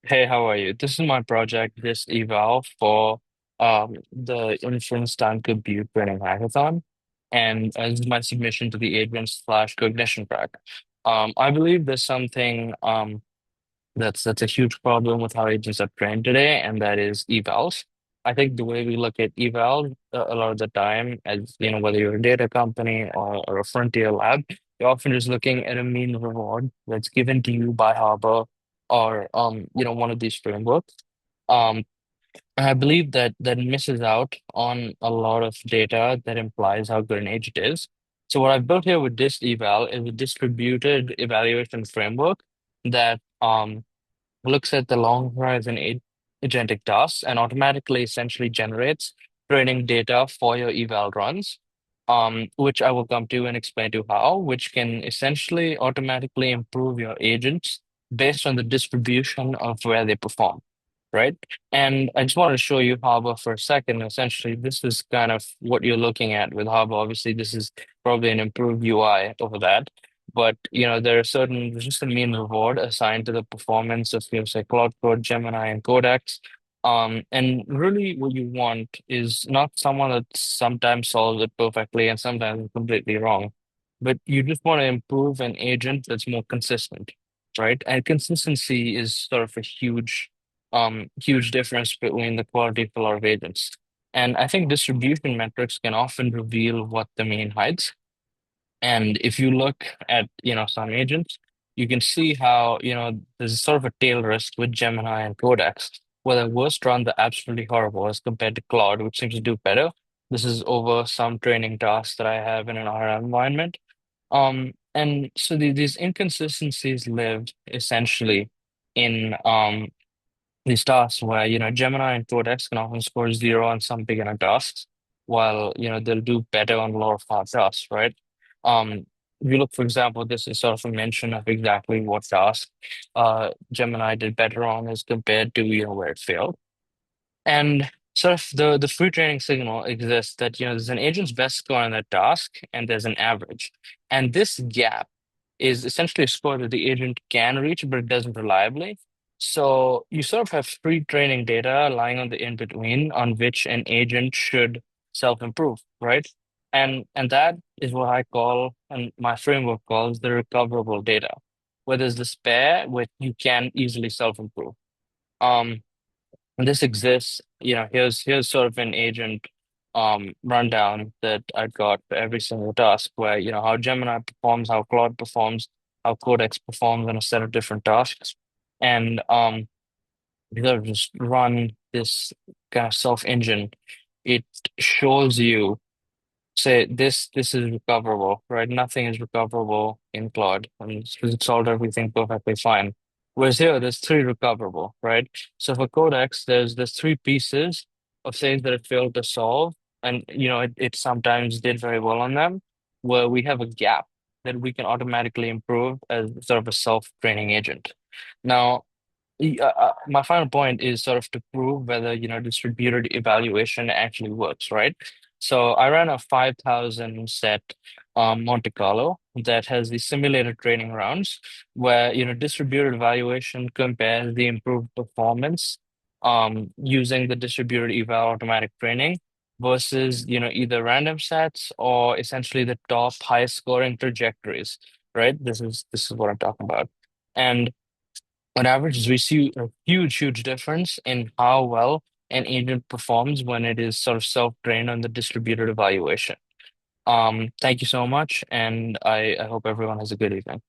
Hey, how are you? This is my project, DistEvaL, for the Inference Time Compute Training Hackathon. And this is my submission to the Adrian/Cognition track. I believe there's something that's a huge problem with how agents are trained today, and that is evals. I think the way we look at eval a lot of the time, as whether you're a data company or a frontier lab, you're often just looking at a mean reward that's given to you by Harbor or one of these frameworks. Um, and I believe that misses out on a lot of data that implies how good an agent is. So what I've built here with DistEval is a distributed evaluation framework that looks at the long horizon agentic tasks and automatically essentially generates training data for your eval runs, which I will come to and explain to how, which can essentially automatically improve your agents based on the distribution of where they perform, right? And I just want to show you Harbor for a second. Essentially, this is kind of what you're looking at with Harbor. Obviously, this is probably an improved UI over that. But there's just a mean reward assigned to the performance of say Cloud Code, Gemini, and Codex. And really what you want is not someone that sometimes solves it perfectly and sometimes is completely wrong. But you just want to improve an agent that's more consistent, right? And consistency is sort of a huge difference between the quality of a lot of agents. And I think distribution metrics can often reveal what the mean hides. And if you look at, some agents, you can see how, there's sort of a tail risk with Gemini and Codex, where the worst runs are absolutely horrible as compared to Claude, which seems to do better. This is over some training tasks that I have in an RM environment. And so these inconsistencies live essentially in these tasks where, Gemini and Codex can often score zero on some beginner tasks, while, they'll do better on a lot of hard tasks, right? Um, if you look, for example, this is sort of a mention of exactly what task Gemini did better on as compared to, where it failed. And sort of the free training signal exists that, there's an agent's best score on that task and there's an average. And this gap is essentially a score that the agent can reach, but it doesn't reliably. So you sort of have free training data lying on the in between on which an agent should self-improve, right? And that is what I call, and my framework calls, the recoverable data, where there's the spare which you can easily self-improve. Um, and this exists, here's sort of an agent rundown that I got for every single task where, how Gemini performs, how Claude performs, how Codex performs on a set of different tasks. And you sort of just run this kind of self-engine. It shows you, say, this is recoverable, right? Nothing is recoverable in Claude, and it's solved everything perfectly fine. Whereas here, there's three recoverable, right? So for Codex, there's three pieces of things that it failed to solve, and it sometimes did very well on them, where we have a gap that we can automatically improve as sort of a self-training agent. Now, my final point is sort of to prove whether, distributed evaluation actually works, right? So I ran a 5,000 set Monte Carlo that has the simulated training rounds where, distributed evaluation compares the improved performance using the distributed eval automatic training versus, either random sets or essentially the top high scoring trajectories, right? This is what I'm talking about. And on average, we see a huge difference in how well an agent performs when it is sort of self-trained on the distributed evaluation. Thank you so much, and I hope everyone has a good evening.